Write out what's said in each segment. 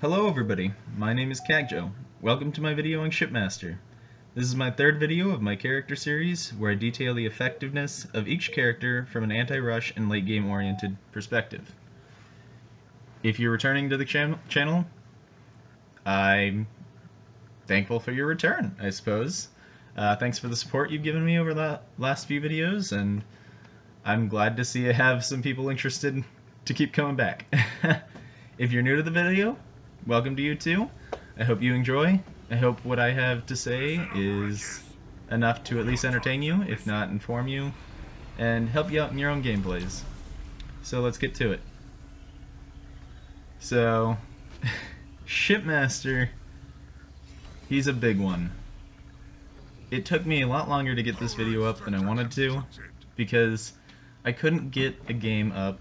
Hello everybody, my name is Kagjo. Welcome to my video on Shipmaster. This is my third video of my character series where I detail the effectiveness of each character from an anti-rush and late game oriented perspective. If you're returning to the channel, I'm thankful for your return, I suppose. Thanks for the support you've given me over the last few videos, and I'm glad to see I have some people interested to keep coming back. If you're new to the video, welcome to you too. I hope you enjoy. I hope what I have to say is enough to at least entertain you, if not inform you, and help you out in your own gameplays. So let's get to it. So, Shipmaster, he's a big one. It took me a lot longer to get this video up than I wanted to, because I couldn't get a game up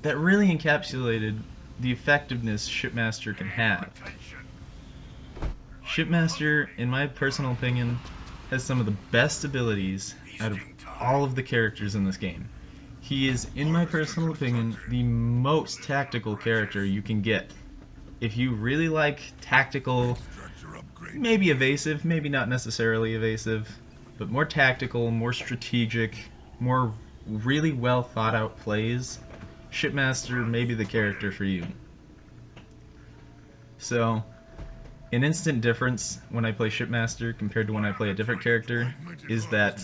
that really encapsulated the effectiveness Shipmaster can have. Shipmaster, in my personal opinion, has some of the best abilities out of all of the characters in this game. He is, in my personal opinion, the most tactical character you can get. If you really like tactical, maybe evasive, maybe not necessarily evasive, but more tactical, more strategic, more really well thought out plays, Shipmaster may be the character for you. So, an instant difference when I play Shipmaster compared to when I play a different character is that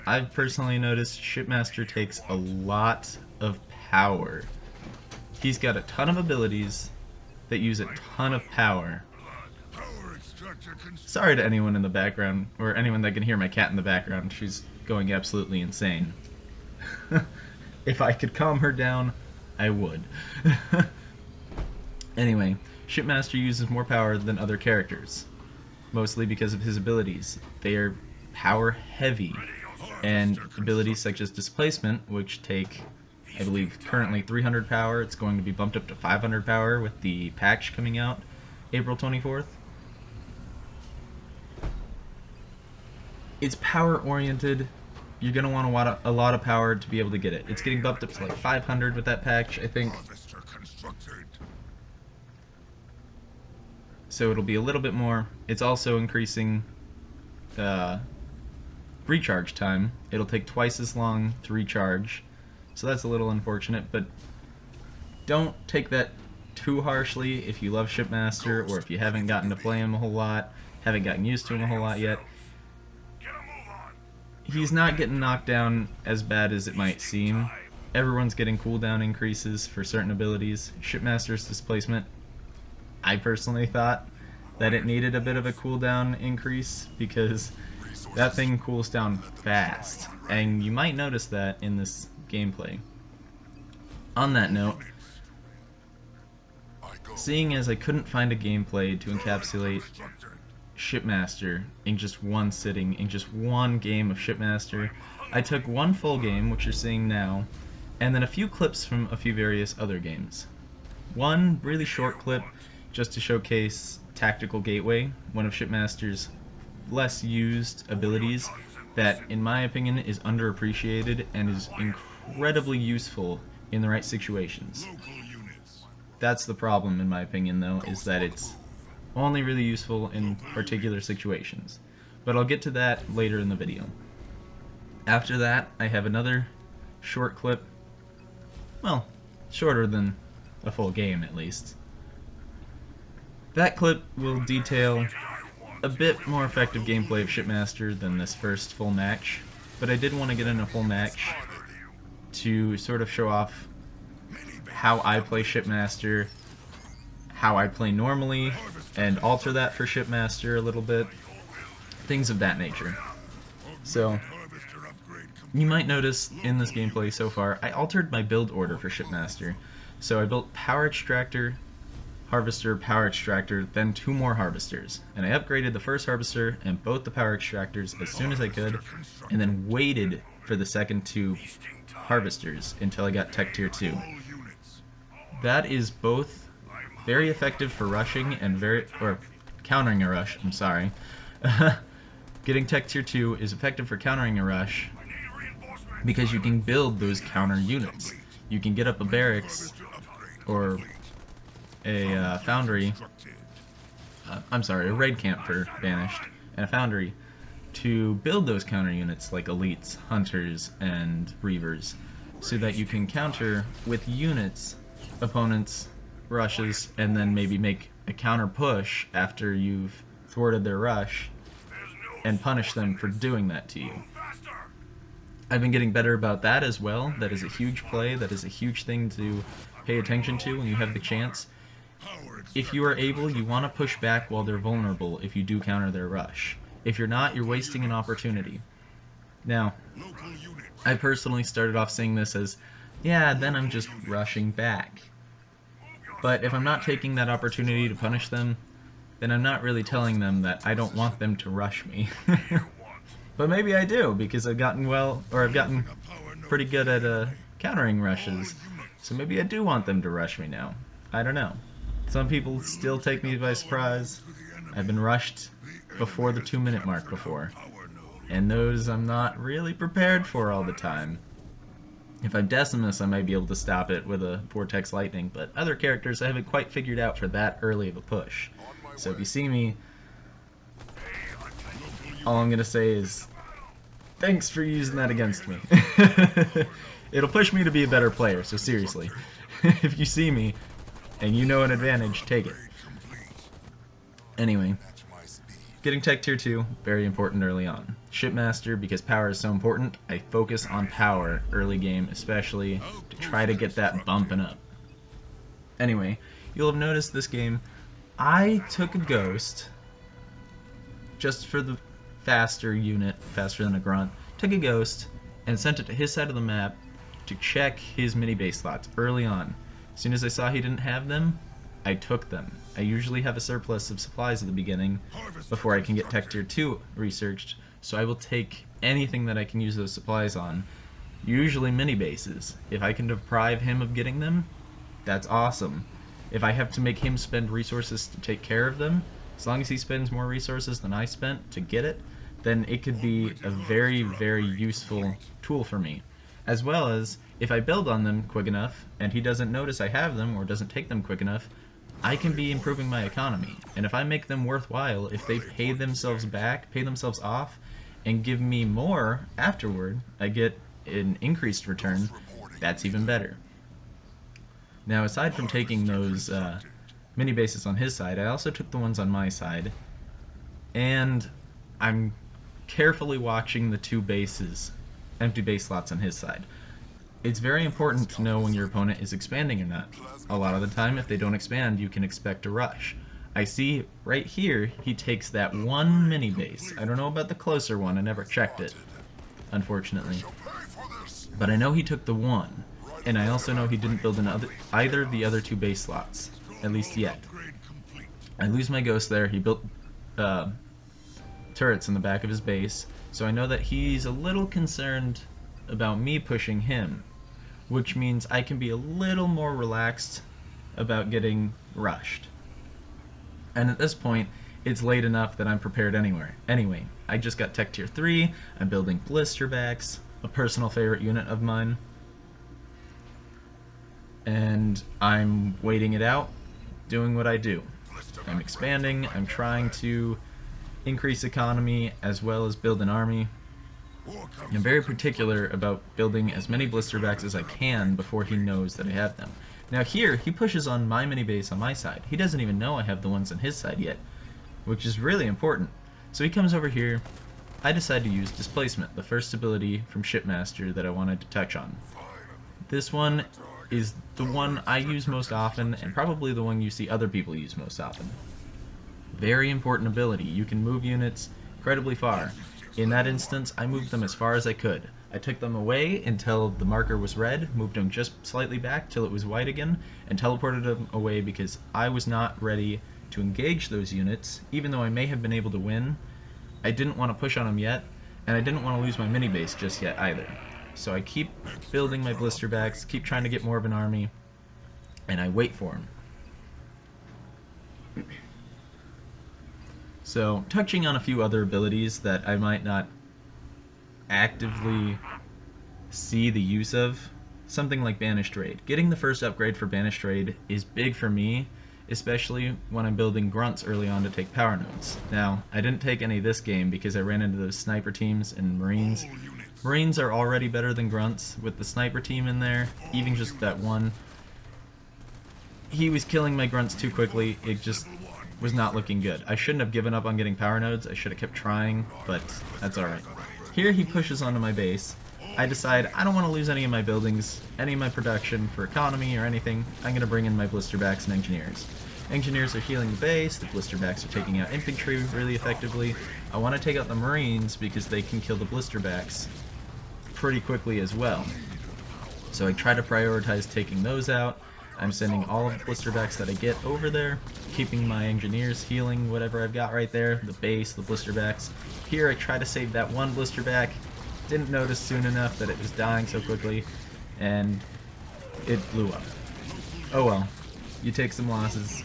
I've personally noticed Shipmaster takes a lot of power. He's got a ton of abilities that use a ton of power. Sorry to anyone in the background, or anyone that can hear my cat in the background. She's going absolutely insane. If I could calm her down, I would. Anyway, Shipmaster uses more power than other characters, mostly because of his abilities. They are power heavy, and abilities such as Displacement, which take, I believe, currently 300 power. It's going to be bumped up to 500 power with the patch coming out April 24th. It's power oriented. You're going to want a lot of power to be able to get it. It's getting bumped up to like 500 with that patch, I think. So it'll be a little bit more. It's also increasing recharge time. It'll take twice as long to recharge. So that's a little unfortunate, but don't take that too harshly if you love Shipmaster, or if you haven't gotten to play him a whole lot, haven't gotten used to him a whole lot yet. He's not getting knocked down as bad as it might seem. Everyone's getting cooldown increases for certain abilities. Shipmaster's Displacement, I personally thought that it needed a bit of a cooldown increase because that thing cools down fast, and you might notice that in this gameplay. On that note, seeing as I couldn't find a gameplay to encapsulate Shipmaster in just one sitting, in just one game of Shipmaster, I took one full game, which you're seeing now, and then a few clips from a few various other games. One really short clip just to showcase Tactical Gateway, one of Shipmaster's less used abilities that, in my opinion, is underappreciated and is incredibly useful in the right situations. That's the problem, in my opinion, though, is that it's only really useful in particular situations. But I'll get to that later in the video. After that, I have another short clip, well, shorter than a full game at least. That clip will detail a bit more effective gameplay of Shipmaster than this first full match, but I did want to get in a full match to sort of show off how I play Shipmaster, how I play normally, and alter that for Shipmaster a little bit, things of that nature. So, you might notice in this gameplay so far, I altered my build order for Shipmaster. So I built Power Extractor, Harvester, Power Extractor, then 2 more Harvesters. And I upgraded the first Harvester and both the Power Extractors as soon as I could, and then waited for the second 2 Harvesters until I got Tech Tier 2. That is both very effective for rushing and countering a rush, I'm sorry. Getting Tech Tier 2 is effective for countering a rush because you can build those counter units. You can get up a barracks or a foundry, I'm sorry, a raid camp for Banished, and a foundry to build those counter units like elites, hunters, and reavers, so that you can counter with units opponents' rushes, and then maybe make a counter push after you've thwarted their rush, and punish them for doing that to you. I've been getting better about that as well. That is a huge play. That is a huge thing to pay attention to when you have the chance. If you are able, you want to push back while they're vulnerable if you do counter their rush. If you're not, you're wasting an opportunity. Now, I personally started off saying this as, yeah, then I'm just rushing back. But if I'm not taking that opportunity to punish them, then I'm not really telling them that I don't want them to rush me. But maybe I do, because I've gotten pretty good at countering rushes. So maybe I do want them to rush me now. I don't know. Some people still take me by surprise. I've been rushed before the 2-minute mark before, and those I'm not really prepared for all the time. If I'm Decimus, I might be able to stop it with a Vortex Lightning, but other characters I haven't quite figured out for that early of a push. So if you see me, all I'm gonna say is, thanks for using that against me. It'll push me to be a better player, so seriously. If you see me, and you know an advantage, take it. Anyway, getting Tech Tier 2, very important early on. Shipmaster, because power is so important, I focus on power early game, especially to try to get that bumping up. Anyway, you'll have noticed this game, I took a Ghost, just for the faster unit, faster than a Grunt, took a Ghost, and sent it to his side of the map to check his mini-base slots early on. As soon as I saw he didn't have them, I took them. I usually have a surplus of supplies at the beginning before I can get Tech Tier 2 researched, so I will take anything that I can use those supplies on, usually mini-bases. If I can deprive him of getting them, that's awesome. If I have to make him spend resources to take care of them, as long as he spends more resources than I spent to get it, then it could be a very, very useful tool for me. As well as, if I build on them quick enough, and he doesn't notice I have them or doesn't take them quick enough, I can be improving my economy. And if I make them worthwhile, if they pay themselves back, pay themselves off, and give me more afterward, I get an increased return, that's even better. Now, aside from taking those mini bases on his side, I also took the ones on my side, and I'm carefully watching the 2 bases, empty base slots on his side. It's very important to know when your opponent is expanding or not. A lot of the time, if they don't expand, you can expect a rush. I see right here, he takes that 1 mini base. I don't know about the closer one, I never checked it, unfortunately. But I know he took the 1, and I also know he didn't build either of the other 2 base slots, at least yet. I lose my Ghost there. He built turrets in the back of his base, so I know that he's a little concerned about me pushing him, which means I can be a little more relaxed about getting rushed. And at this point, it's late enough that I'm prepared anyway. I just got Tech Tier 3, I'm building Blisterbacks, a personal favorite unit of mine, and I'm waiting it out, doing what I do. I'm expanding, I'm trying to increase economy as well as build an army. I'm very particular about building as many Blisterbacks as I can before he knows that I have them. Now here, he pushes on my mini base on my side. He doesn't even know I have the ones on his side yet, which is really important. So he comes over here. I decide to use Displacement, the first ability from Shipmaster that I wanted to touch on. This one is the one I use most often, and probably the one you see other people use most often. Very important ability. You can move units incredibly far. In that instance, I moved them as far as I could. I took them away until the marker was red, moved them just slightly back till it was white again, and teleported them away because I was not ready to engage those units. Even though I may have been able to win, I didn't want to push on them yet, and I didn't want to lose my mini base just yet either. So I keep building my Blisterbacks, keep trying to get more of an army, and I wait for them. So, touching on a few other abilities that I might not actively see the use of, something like Banished Raid. Getting the first upgrade for Banished Raid is big for me, especially when I'm building grunts early on to take power nodes. Now, I didn't take any this game because I ran into those sniper teams and marines. Marines are already better than grunts. With the sniper team in there, even just that one, he was killing my grunts too quickly. It just was not looking good. I shouldn't have given up on getting power nodes. I should have kept trying, but that's alright. Here he pushes onto my base. I decide I don't want to lose any of my buildings, any of my production for economy or anything. I'm going to bring in my blisterbacks and engineers. Engineers are healing the base, the blisterbacks are taking out infantry really effectively. I want to take out the marines because they can kill the blisterbacks pretty quickly as well. So I try to prioritize taking those out. I'm sending all of the blisterbacks that I get over there, keeping my engineers healing whatever I've got right there, the base, the blisterbacks. Here I try to save that one blisterback. Didn't notice soon enough that it was dying so quickly, and it blew up. Oh well, you take some losses.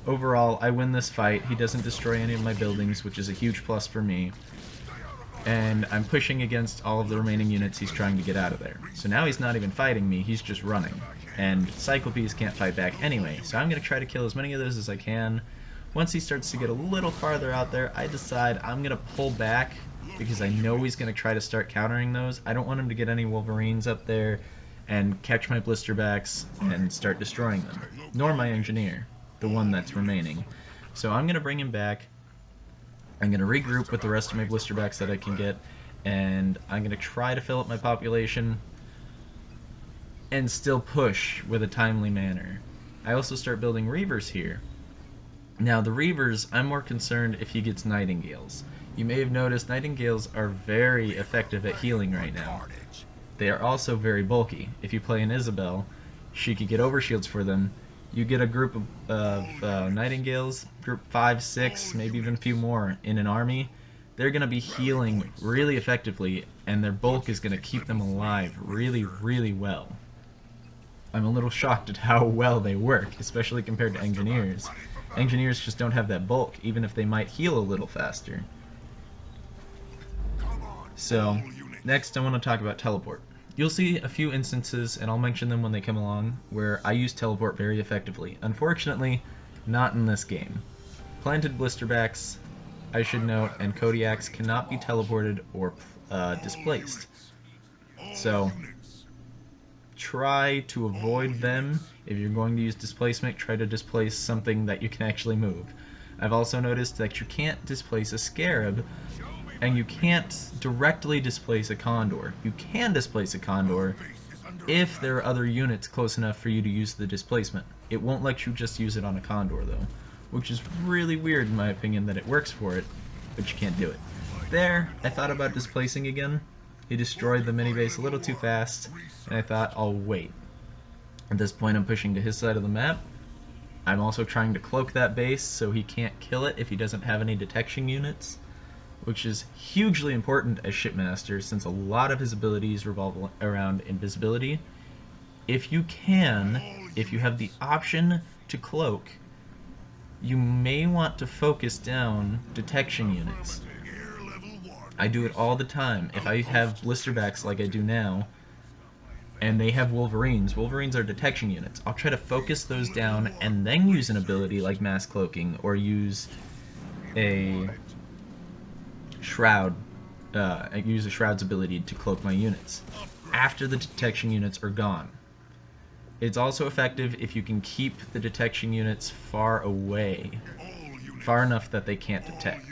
Overall, I win this fight. He doesn't destroy any of my buildings, which is a huge plus for me. And I'm pushing against all of the remaining units he's trying to get out of there. So now he's not even fighting me, he's just running. And Cyclopes can't fight back anyway, so I'm going to try to kill as many of those as I can. Once he starts to get a little farther out there, I decide I'm going to pull back because I know he's going to try to start countering those. I don't want him to get any Wolverines up there and catch my blisterbacks and start destroying them. Nor my engineer, the one that's remaining. So I'm going to bring him back. I'm going to regroup with the rest of my blisterbacks that I can get, and I'm going to try to fill up my population and still push with a timely manner. I also start building Reavers here. Now the Reavers, I'm more concerned if he gets Nightingales. You may have noticed Nightingales are very effective at healing right now. They are also very bulky. If you play an Isabel, she could get overshields for them. You get a group of Nightingales, group 5, 6, maybe even a few more in an army, they're going to be healing really effectively, and their bulk is going to keep them alive really, really well. I'm a little shocked at how well they work, especially compared to Engineers. Engineers just don't have that bulk, even if they might heal a little faster. So, next I want to talk about Teleport. You'll see a few instances, and I'll mention them when they come along, where I use Teleport very effectively. Unfortunately, not in this game. Planted Blisterbacks, I should note, and Kodiaks cannot be teleported or displaced. So, try to avoid them. If you're going to use displacement, try to displace something that you can actually move. I've also noticed that you can't displace a Scarab, and you can't directly displace a Condor. You can displace a Condor if there are other units close enough for you to use the displacement. It won't let you just use it on a Condor though, which is really weird in my opinion that it works for it, but you can't do it. There, I thought about displacing again. He destroyed the mini-base a little too fast, and I thought I'll wait. At this point I'm pushing to his side of the map. I'm also trying to cloak that base so he can't kill it if he doesn't have any detection units, which is hugely important as Shipmaster since a lot of his abilities revolve around invisibility. If you have the option to cloak, you may want to focus down detection units. I do it all the time. If I have blisterbacks like I do now, and they have Wolverines are detection units, I'll try to focus those down and then use an ability like mass cloaking or use a Shroud, use a Shroud's ability to cloak my units after the detection units are gone. It's also effective if you can keep the detection units far away, far enough that they can't detect.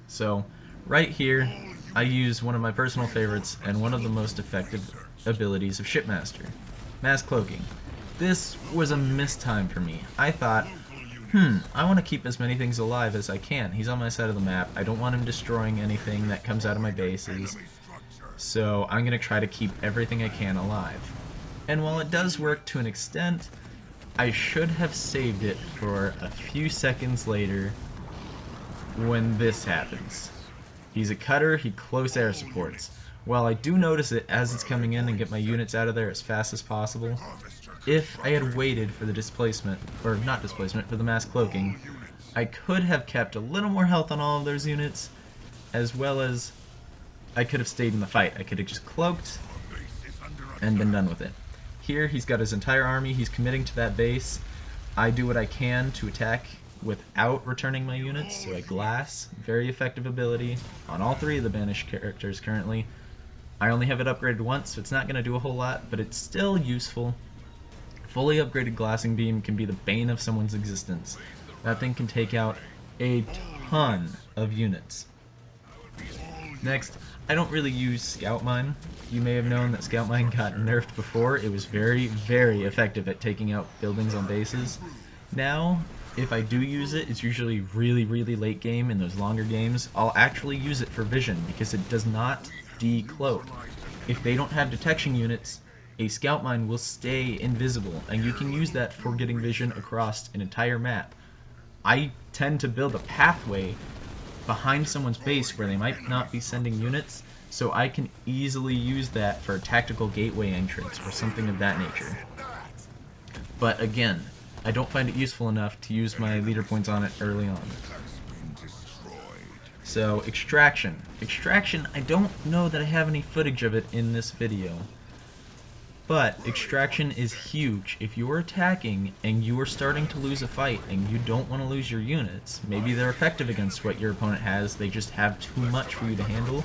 So, right here, I use one of my personal favorites and one of the most effective abilities of Shipmaster, Mass Cloaking. This was a mistime for me. I thought, I want to keep as many things alive as I can. He's on my side of the map. I don't want him destroying anything that comes out of my bases. So I'm going to try to keep everything I can alive. And while it does work to an extent, I should have saved it for a few seconds later when this happens. He's a cutter, he close air supports. While I do notice it as it's coming in and get my units out of there as fast as possible, if I had waited for the displacement, or not displacement, for the mass cloaking, I could have kept a little more health on all of those units, as well as I could have stayed in the fight. I could have just cloaked and been done with it. Here he's got his entire army, he's committing to that base. I do what I can to attack without returning my units, so I glass, very effective ability on all three of the banished characters currently. I only have it upgraded once, so it's not going to do a whole lot, but it's still useful. Fully upgraded glassing beam can be the bane of someone's existence. That thing can take out a ton of units. Next, I don't really use Scout Mine. You may have known that Scout Mine got nerfed before. It was very, very effective at taking out buildings on bases. Now, if I do use it, it's usually really, really late game in those longer games. I'll actually use it for vision because it does not decloak. If they don't have detection units, a Scout Mine will stay invisible, and you can use that for getting vision across an entire map. I tend to build a pathway behind someone's base where they might not be sending units, so I can easily use that for a tactical gateway entrance or something of that nature. But again, I don't find it useful enough to use my leader points on it early on. So, Extraction. Extraction, I don't know that I have any footage of it in this video. But Extraction is huge. If you're attacking and you are starting to lose a fight and you don't want to lose your units, maybe they're effective against what your opponent has, they just have too much for you to handle,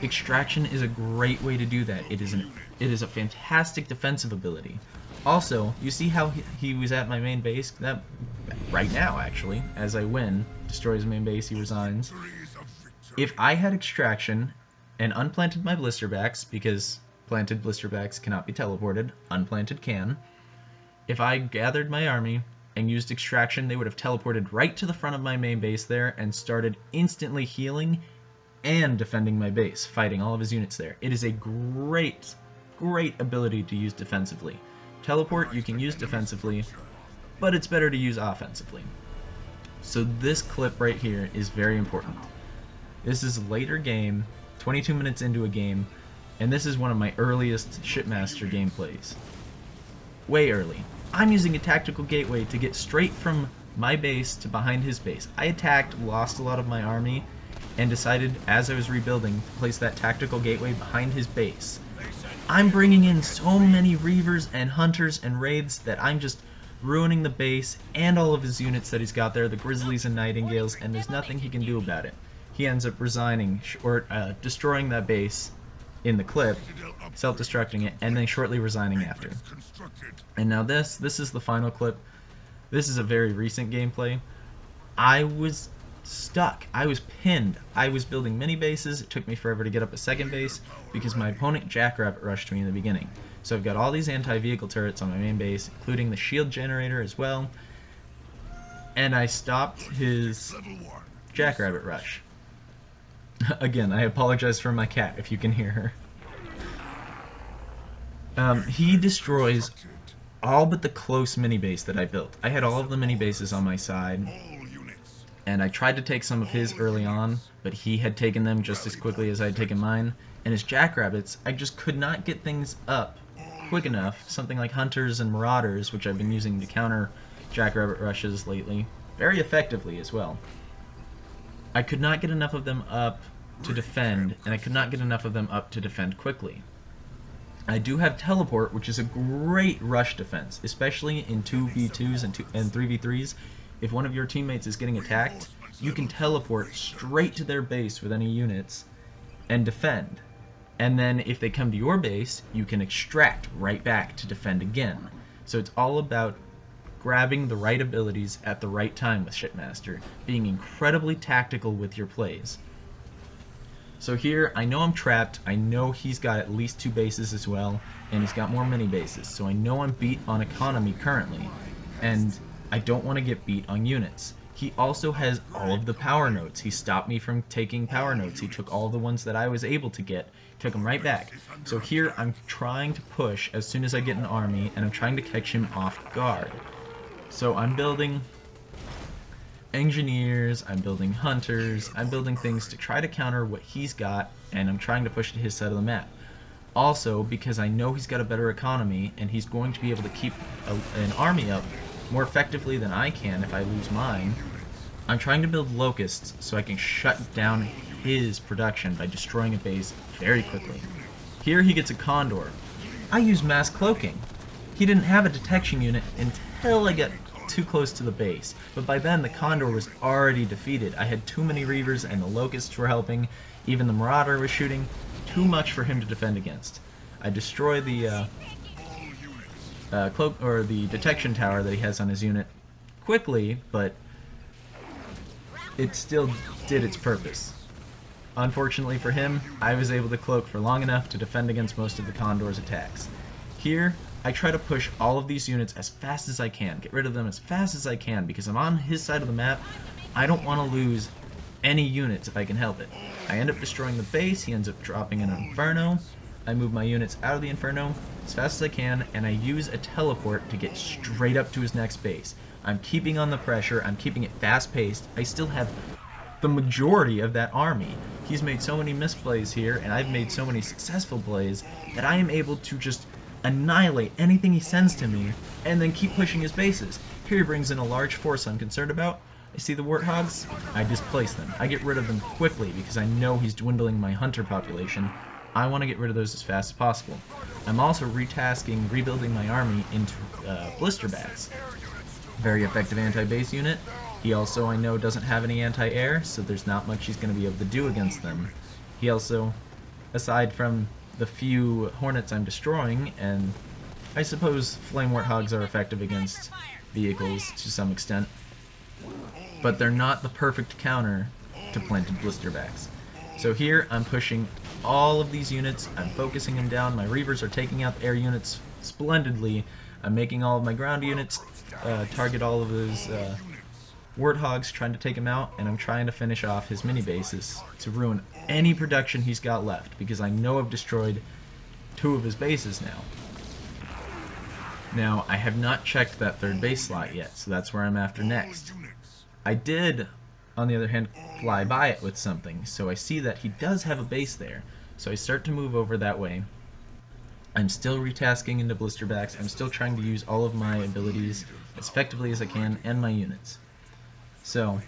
Extraction is a great way to do that. It is a fantastic defensive ability. Also, you see how he was at my main base? That right now, actually, as I win, destroys main base, he resigns. If I had Extraction and unplanted my blisterbacks, because planted blisterbacks cannot be teleported, unplanted can. If I gathered my army and used Extraction, they would have teleported right to the front of my main base there and started instantly healing and defending my base, fighting all of his units there. It is a great, great ability to use defensively. Teleport you can use defensively, but it's better to use offensively. So this clip right here is very important. This is a later game, 22 minutes into a game, and this is one of my earliest Shipmaster gameplays. Way early. I'm using a tactical gateway to get straight from my base to behind his base. I attacked, lost a lot of my army, and decided as I was rebuilding to place that tactical gateway behind his base. I'm bringing in so many Reavers and Hunters and Wraiths that I'm just ruining the base and all of his units that he's got there, the Grizzlies and Nightingales, and there's nothing he can do about it. He ends up resigning, or destroying that base in the clip, self-destructing it, and then shortly resigning after. And now this is the final clip. This is a very recent gameplay. I was stuck. I was pinned. I was building mini bases. It took me forever to get up a second base because my opponent Jackrabbit rushed me in the beginning. So I've got all these anti-vehicle turrets on my main base, including the shield generator as well. And I stopped his Jackrabbit rush. Again, I apologize for my cat if you can hear her. He destroys all but the close mini base that I built. I had all of the mini bases on my side, and I tried to take some of his early on, but he had taken them just as quickly as I had taken mine. And his Jackrabbits, I just could not get things up quick enough. Something like Hunters and Marauders, which I've been using to counter Jackrabbit rushes lately, very effectively as well. I could not get enough of them up to defend, and I could not get enough of them up to defend quickly. I do have Teleport, which is a great rush defense, especially in 2v2s and 3v3s. If one of your teammates is getting attacked, you can teleport straight to their base with any units and defend. And then if they come to your base, you can extract right back to defend again. So it's all about grabbing the right abilities at the right time with Shipmaster, being incredibly tactical with your plays. So here, I know I'm trapped, I know he's got at least 2 bases as well, and he's got more mini bases, so I know I'm beat on economy currently, and I don't want to get beat on units. He also has all of the power notes. He stopped me from taking power notes. He took all the ones that I was able to get, took them right back. So here, I'm trying to push as soon as I get an army, and I'm trying to catch him off guard. So I'm building engineers, I'm building hunters, I'm building things to try to counter what he's got, and I'm trying to push to his side of the map. Also, because I know he's got a better economy, and he's going to be able to keep an army up more effectively than I can if I lose mine, I'm trying to build locusts so I can shut down his production by destroying a base very quickly. Here he gets a condor. I use mass cloaking. He didn't have a detection unit until I get too close to the base. But by then, the Condor was already defeated. I had too many Reavers, and the Locusts were helping. Even the Marauder was shooting. Too much for him to defend against. I destroyed the cloak or the detection tower that he has on his unit quickly, but it still did its purpose. Unfortunately for him, I was able to cloak for long enough to defend against most of the Condor's attacks. Here, I try to push all of these units as fast as I can, get rid of them as fast as I can, because I'm on his side of the map. I don't want to lose any units if I can help it. I end up destroying the base, he ends up dropping an Inferno. I move my units out of the Inferno as fast as I can, and I use a teleport to get straight up to his next base. I'm keeping on the pressure, I'm keeping it fast-paced. I still have the majority of that army. He's made so many misplays here, and I've made so many successful plays, that I am able to just annihilate anything he sends to me, and then keep pushing his bases. Here he brings in a large force I'm concerned about. I see the Warthogs, I displace them. I get rid of them quickly, because I know he's dwindling my hunter population. I want to get rid of those as fast as possible. I'm also retasking, rebuilding my army into blisterbats. Very effective anti-base unit. He also, I know, doesn't have any anti-air, so there's not much he's going to be able to do against them. He also, aside from the few Hornets I'm destroying, and I suppose Flame Warthogs are effective against vehicles to some extent, but they're not the perfect counter to planted blisterbacks. So here, I'm pushing all of these units, I'm focusing them down, my Reavers are taking out the air units splendidly, I'm making all of my ground units target all of those Warthogs, trying to take him out, and I'm trying to finish off his mini bases to ruin any production he's got left, because I know I've destroyed 2 of his bases now. Now, I have not checked that 3rd base slot yet, so that's where I'm after next. I did, on the other hand, fly by it with something, so I see that he does have a base there, so I start to move over that way. I'm still retasking into blisterbacks, I'm still trying to use all of my abilities as effectively as I can, and my units. So,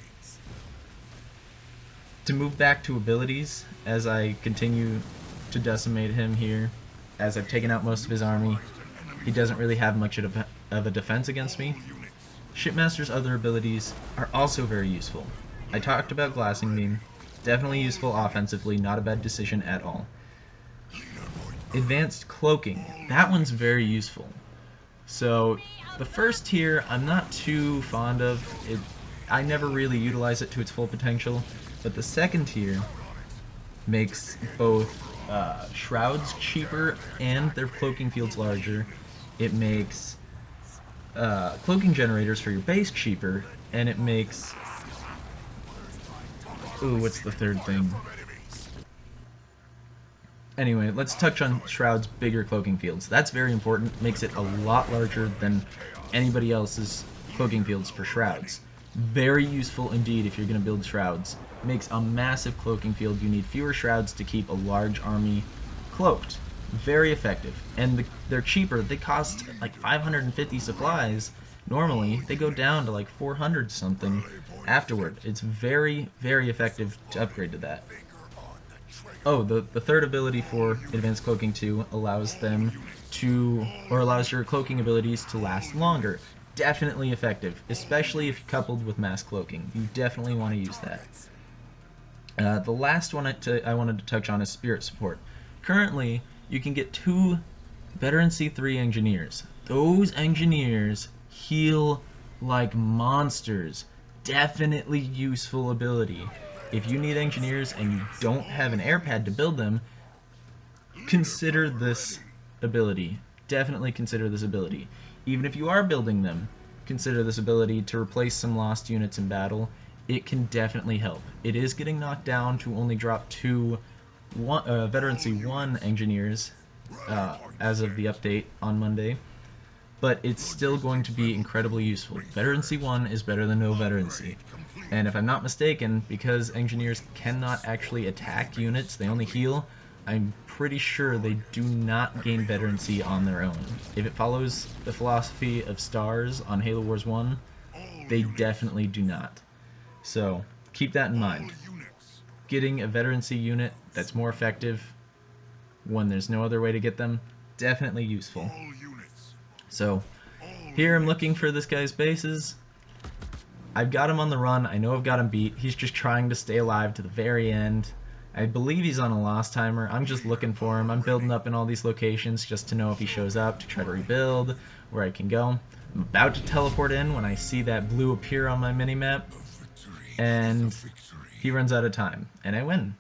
to move back to abilities, as I continue to decimate him here, as I've taken out most of his army, he doesn't really have much of a defense against me. Shipmaster's other abilities are also very useful. I talked about Glassing Beam, definitely useful offensively, not a bad decision at all. Advanced Cloaking, that one's very useful. So, the first tier I'm not too fond of. I never really utilize it to its full potential, but the second tier makes both shrouds cheaper and their cloaking fields larger. It makes cloaking generators for your base cheaper, and it makes... Ooh, what's the third thing? Anyway, let's touch on Shroud's bigger cloaking fields. That's very important, makes it a lot larger than anybody else's cloaking fields for Shrouds. Very useful indeed if you're going to build Shrouds. Makes a massive cloaking field. You need fewer Shrouds to keep a large army cloaked. Very effective. And they're cheaper. They cost like 550 supplies. Normally, they go down to like 400 something afterward. It's very, very effective to upgrade to that. Oh, the third ability for Advanced Cloaking 2 allows your cloaking abilities to last longer. Definitely effective, especially if coupled with Mass Cloaking. You definitely want to use that. The last one I wanted to touch on is Spirit Support. Currently, you can get 2 Veteran C3 Engineers. Those Engineers heal like monsters. Definitely useful ability. If you need Engineers and you don't have an air pad to build them, consider this ability. Definitely consider this ability. Even if you are building them, consider this ability to replace some lost units in battle. It can definitely help. It is getting knocked down to only drop 2 Veteran C1 Engineers as of the update on Monday, but it's still going to be incredibly useful. Veteran C1 is better than no Veteran C. And if I'm not mistaken, because Engineers cannot actually attack units, they only heal, I'm pretty sure they do not gain Veterancy on their own. If it follows the philosophy of Stars on Halo Wars 1, they definitely do not. So, keep that in mind. Getting a Veterancy unit that's more effective when there's no other way to get them, definitely useful. So, Here I'm looking for this guy's bases. I've got him on the run. I know I've got him beat. He's just trying to stay alive to the very end. I believe he's on a lost timer. I'm just looking for him. I'm building up in all these locations just to know if he shows up, to try to rebuild, where I can go. I'm about to teleport in when I see that blue appear on my minimap, and he runs out of time, and I win.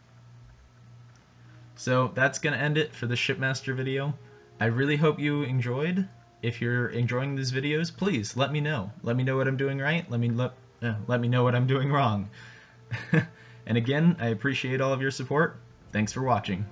So that's going to end it for the Shipmaster video. I really hope you enjoyed. If you're enjoying these videos, please let me know. Let me know what I'm doing right. Let me know what I'm doing wrong. And again, I appreciate all of your support. Thanks for watching.